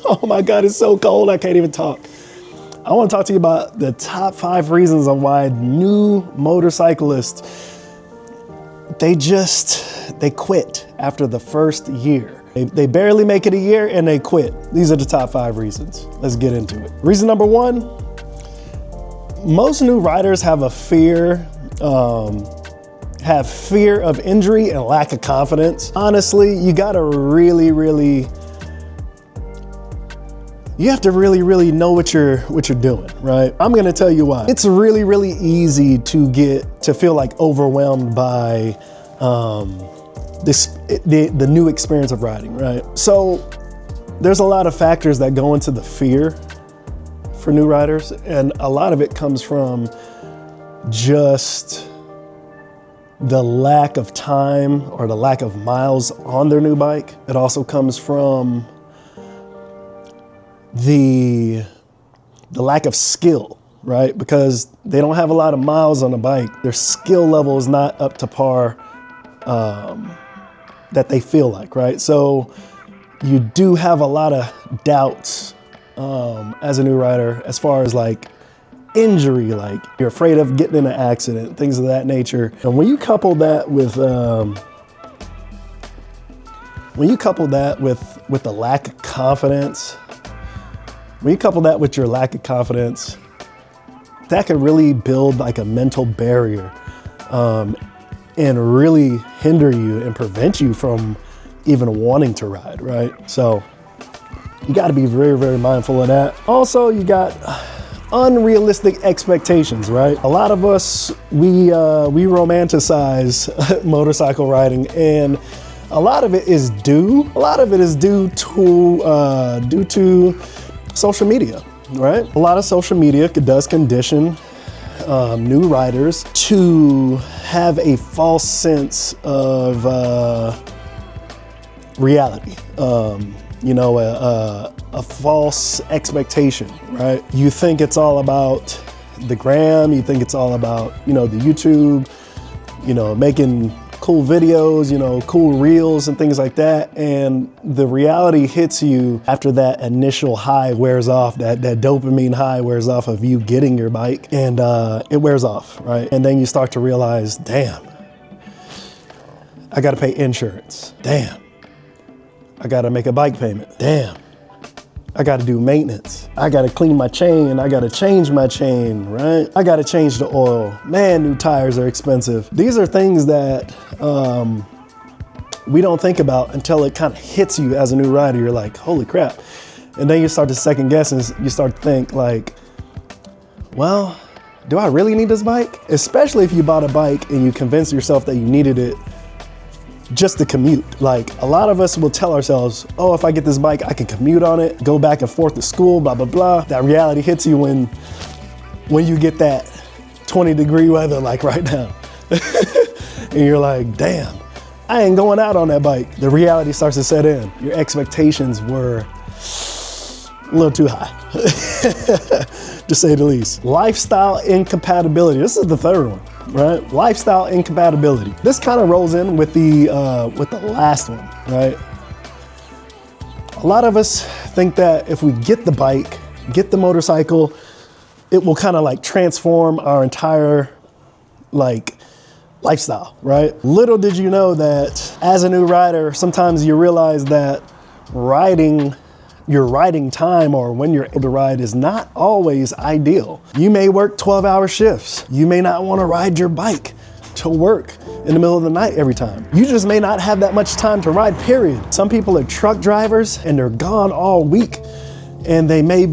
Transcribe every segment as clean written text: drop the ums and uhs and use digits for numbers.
Oh my God, it's so cold, I can't even talk. I want to talk to you about the top 5 reasons on why new motorcyclists, they quit after the first year. They barely make it a year and they quit. These are the top 5 reasons. Let's get into it. Reason number 1, most new riders have a fear of injury and lack of confidence. Honestly, you have to really know what you're doing, right? I'm gonna tell you why. It's really easy to feel like overwhelmed by the new experience of riding, right? So there's a lot of factors that go into the fear for new riders, and a lot of it comes from just the lack of time or the lack of miles on their new bike. It also comes from the lack of skill, right? Because they don't have a lot of miles on the bike. Their skill level is not up to par that they feel like, right? So you do have a lot of doubts as a new rider as far as like injury, like you're afraid of getting in an accident, things of that nature. And when you couple that with the lack of confidence, when you couple that with your lack of confidence, that can really build like a mental barrier and really hinder you and prevent you from even wanting to ride, right? So you got to be very mindful of that. Also, you got unrealistic expectations, right? A lot of us, we romanticize motorcycle riding, and a lot of it is due to social media, right? A lot of social media does condition new riders to have a false sense of reality, a false expectation, right? You think it's all about the gram, you think it's all about, the YouTube, making cool videos, cool reels and things like that. And the reality hits you after that initial high wears off, that dopamine high wears off of you getting your bike, and it wears off, right? And then you start to realize, damn, I gotta pay insurance. Damn, I gotta make a bike payment. Damn, I gotta do maintenance. I gotta clean my chain. I gotta change my chain, right? I gotta change the oil. Man, new tires are expensive. These are things that we don't think about until it kind of hits you as a new rider. You're like, holy crap. And then you start to second guess and you start to think like, well, do I really need this bike? Especially if you bought a bike and you convinced yourself that you needed it just to commute. Like a lot of us will tell ourselves, oh, if I get this bike, I can commute on it, go back and forth to school, blah, blah, blah. That reality hits you when you get that 20-degree weather like right now. And you're like, damn, I ain't going out on that bike. The reality starts to set in. Your expectations were a little too high, to say the least. Lifestyle incompatibility. This is the third one, right? Lifestyle incompatibility. This kind of rolls in with the last one, right? A lot of us think that if we get the bike, get the motorcycle, it will kind of like transform our entire lifestyle, right? Little did you know that as a new rider, sometimes you realize that your riding time or when you're able to ride is not always ideal. You may work 12-hour shifts. You may not want to ride your bike to work in the middle of the night every time. You just may not have that much time to ride, period. Some people are truck drivers and they're gone all week, and they may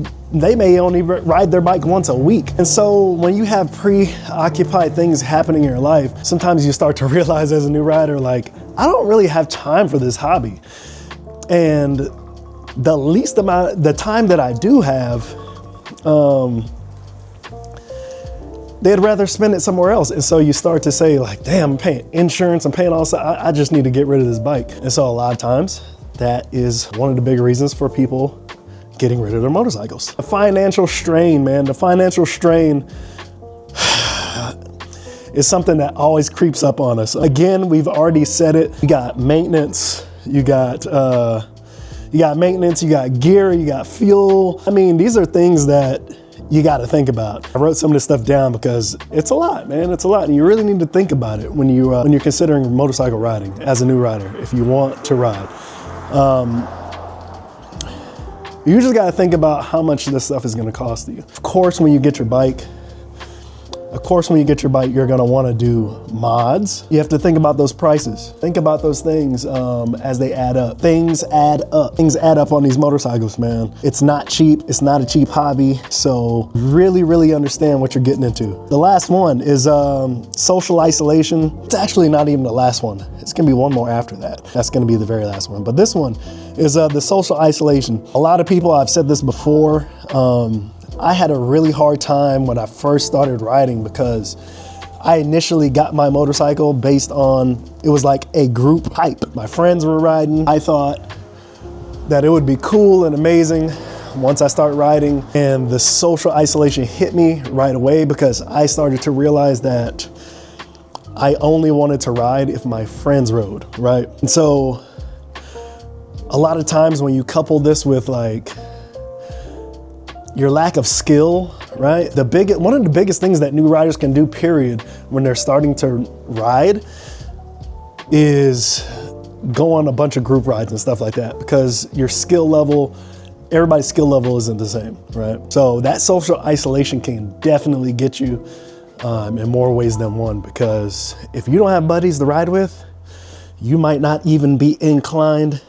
only ride their bike once a week. And so when you have preoccupied things happening in your life, sometimes you start to realize as a new rider, like, I don't really have time for this hobby. And the time that I do have, they'd rather spend it somewhere else. And so you start to say like, damn, I'm paying insurance, I'm paying all this, I just need to get rid of this bike. And so a lot of times that is one of the big reasons for people getting rid of their motorcycles. The financial strain, man, the financial strain is something that always creeps up on us. Again, we've already said it. You got maintenance, you got You got maintenance, you got gear, you got fuel. I mean, these are things that you got to think about. I wrote some of this stuff down because it's a lot, man. It's a lot, and you really need to think about it when you're considering motorcycle riding as a new rider. If you want to ride, you just got to think about how much this stuff is going to cost you. Of course, when you get your bike, you're gonna wanna do mods. You have to think about those prices. Think about those things as they add up. Things add up. Things add up on these motorcycles, man. It's not cheap. It's not a cheap hobby. So really, really understand what you're getting into. The last one is social isolation. It's actually not even the last one. It's gonna be one more after that. That's gonna be the very last one. But this one is the social isolation. A lot of people, I've said this before, I had a really hard time when I first started riding because I initially got my motorcycle based on, it was like a group hype. My friends were riding. I thought that it would be cool and amazing once I started riding, and the social isolation hit me right away because I started to realize that I only wanted to ride if my friends rode, right? And so a lot of times when you couple this with like your lack of skill, right? One of the biggest things that new riders can do, period, when they're starting to ride is go on a bunch of group rides and stuff like that, because your skill level, everybody's skill level isn't the same, right? So that social isolation can definitely get you in more ways than one, because if you don't have buddies to ride with, you might not even be inclined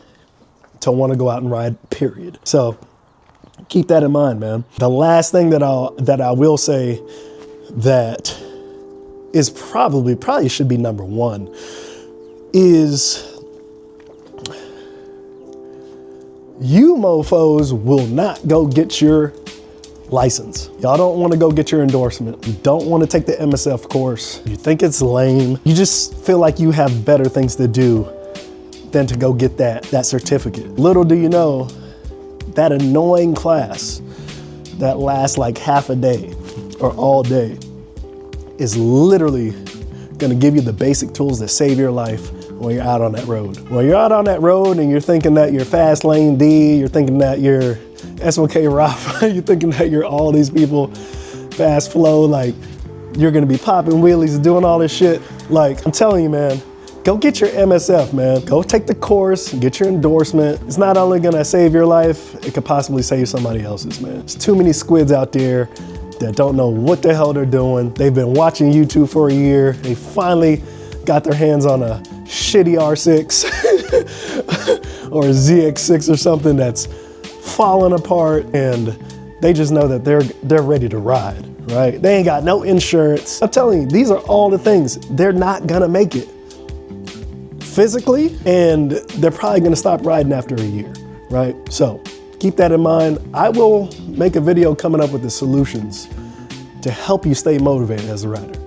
to want to go out and ride, period. So keep that in mind, man. The last thing that I will say that is probably should be number one is you mofos will not go get your license. Y'all don't want to go get your endorsement. You don't want to take the MSF course. You think it's lame. You just feel like you have better things to do than to go get that certificate. Little do you know, that annoying class that lasts like half a day or all day is literally gonna give you the basic tools that save your life when you're out on that road. When you're out on that road and you're thinking that you're fast lane D, you're thinking that you're SOK Rafa, you're thinking that you're all these people, fast flow, like you're gonna be popping wheelies and doing all this shit. Like, I'm telling you, man, go get your MSF, man. Go take the course, get your endorsement. It's not only gonna save your life, it could possibly save somebody else's, man. There's too many squids out there that don't know what the hell they're doing. They've been watching YouTube for a year. They finally got their hands on a shitty R6 or a ZX6 or something that's falling apart, and they just know that they're ready to ride, right? They ain't got no insurance. I'm telling you, these are all the things. They're not gonna make it physically, and they're probably gonna stop riding after a year, right? So keep that in mind. I will make a video coming up with the solutions to help you stay motivated as a rider.